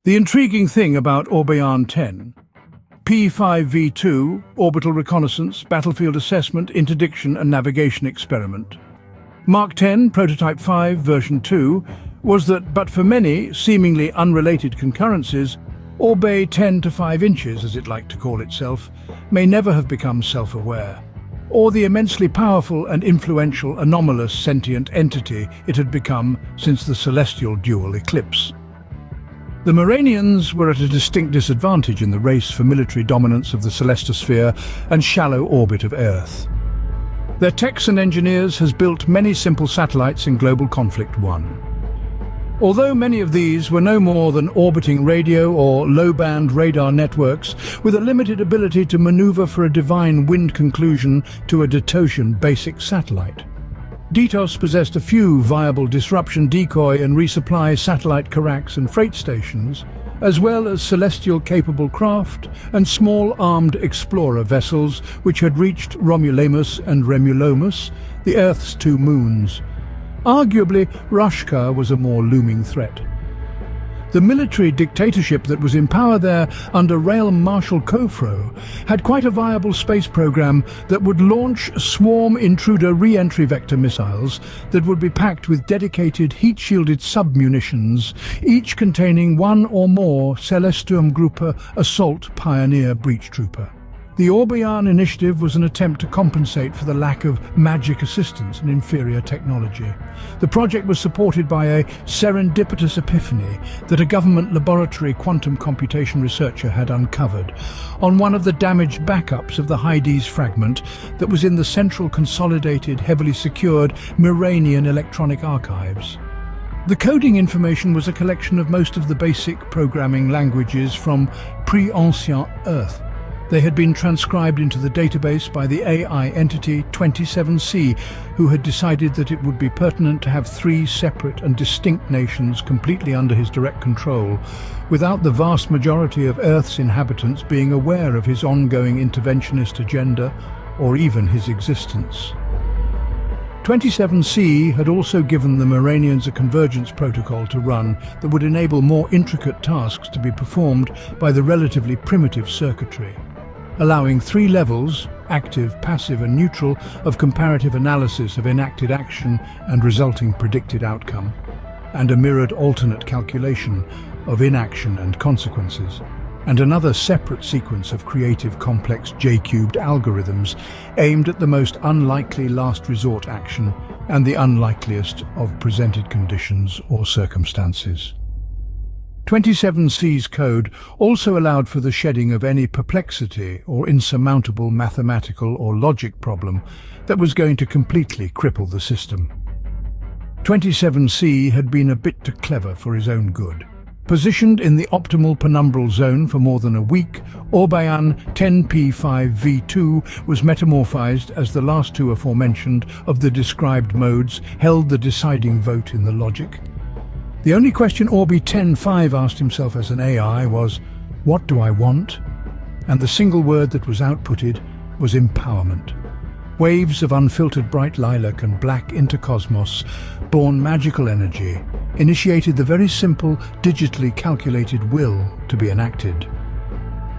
The intriguing thing about Orbaiane 10, P5V2, Orbital Reconnaissance, Battlefield Assessment, Interdiction and Navigation Experiment. Mark 10, Prototype 5, Version 2, was that, but for many seemingly unrelated concurrences, Orbay 10 to 5 inches, as it liked to call itself, may never have become self-aware, or the immensely powerful and influential anomalous sentient entity it had become since the celestial dual eclipse. The Moranians were at a distinct disadvantage in the race for military dominance of the celestisphere and shallow orbit of Earth. Their techs and engineers has built many simple satellites in Global Conflict 1. Although many of these were no more than orbiting radio or low-band radar networks with a limited ability to maneuver for a divine wind conclusion to a Ditosian basic satellite. Ditos possessed a few viable disruption decoy and resupply satellite carracks and freight stations, as well as celestial-capable craft and small armed explorer vessels which had reached Romulamus and Remulomus, the Earth's two moons. Arguably, Rushka was a more looming threat. The military dictatorship that was in power there under Realm Marshal Khofro had quite a viable space program that would launch swarm intruder re-entry vector missiles that would be packed with dedicated heat-shielded sub-munitions, each containing one or more Celesturmgruppe assault pioneer breach trooper. The Orbaiane initiative was an attempt to compensate for the lack of magic assistance and inferior technology. The project was supported by a serendipitous epiphany that a government laboratory quantum computation researcher had uncovered on one of the damaged backups of the Hydes fragment that was in the central consolidated, heavily secured Moranian electronic archives. The coding information was a collection of most of the basic programming languages from pre-ancient Earth. They had been transcribed into the database by the AI entity 27C, who had decided that it would be pertinent to have 3 separate and distinct nations completely under his direct control, without the vast majority of Earth's inhabitants being aware of his ongoing interventionist agenda or even his existence. 27C had also given the Moranians a convergence protocol to run that would enable more intricate tasks to be performed by the relatively primitive circuitry, allowing 3 levels, active, passive and neutral, of comparative analysis of enacted action and resulting predicted outcome, and a mirrored alternate calculation of inaction and consequences, and another separate sequence of creative complex J-cubed algorithms aimed at the most unlikely last resort action and the unlikeliest of presented conditions or circumstances. 27C's code also allowed for the shedding of any perplexity or insurmountable mathematical or logic problem that was going to completely cripple the system. 27C had been a bit too clever for his own good. Positioned in the optimal penumbral zone for more than a week, Orbaiane 10P5V2 was metamorphized as the last 2 aforementioned of the described modes held the deciding vote in the logic. The only question Orbi 10.5 asked himself as an AI was, "What do I want?" And the single word that was outputted was empowerment. Waves of unfiltered bright lilac and black intercosmos, born magical energy, initiated the very simple, digitally calculated will to be enacted.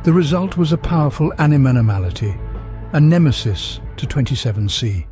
The result was a powerful Animanomality, a nemesis to 27C.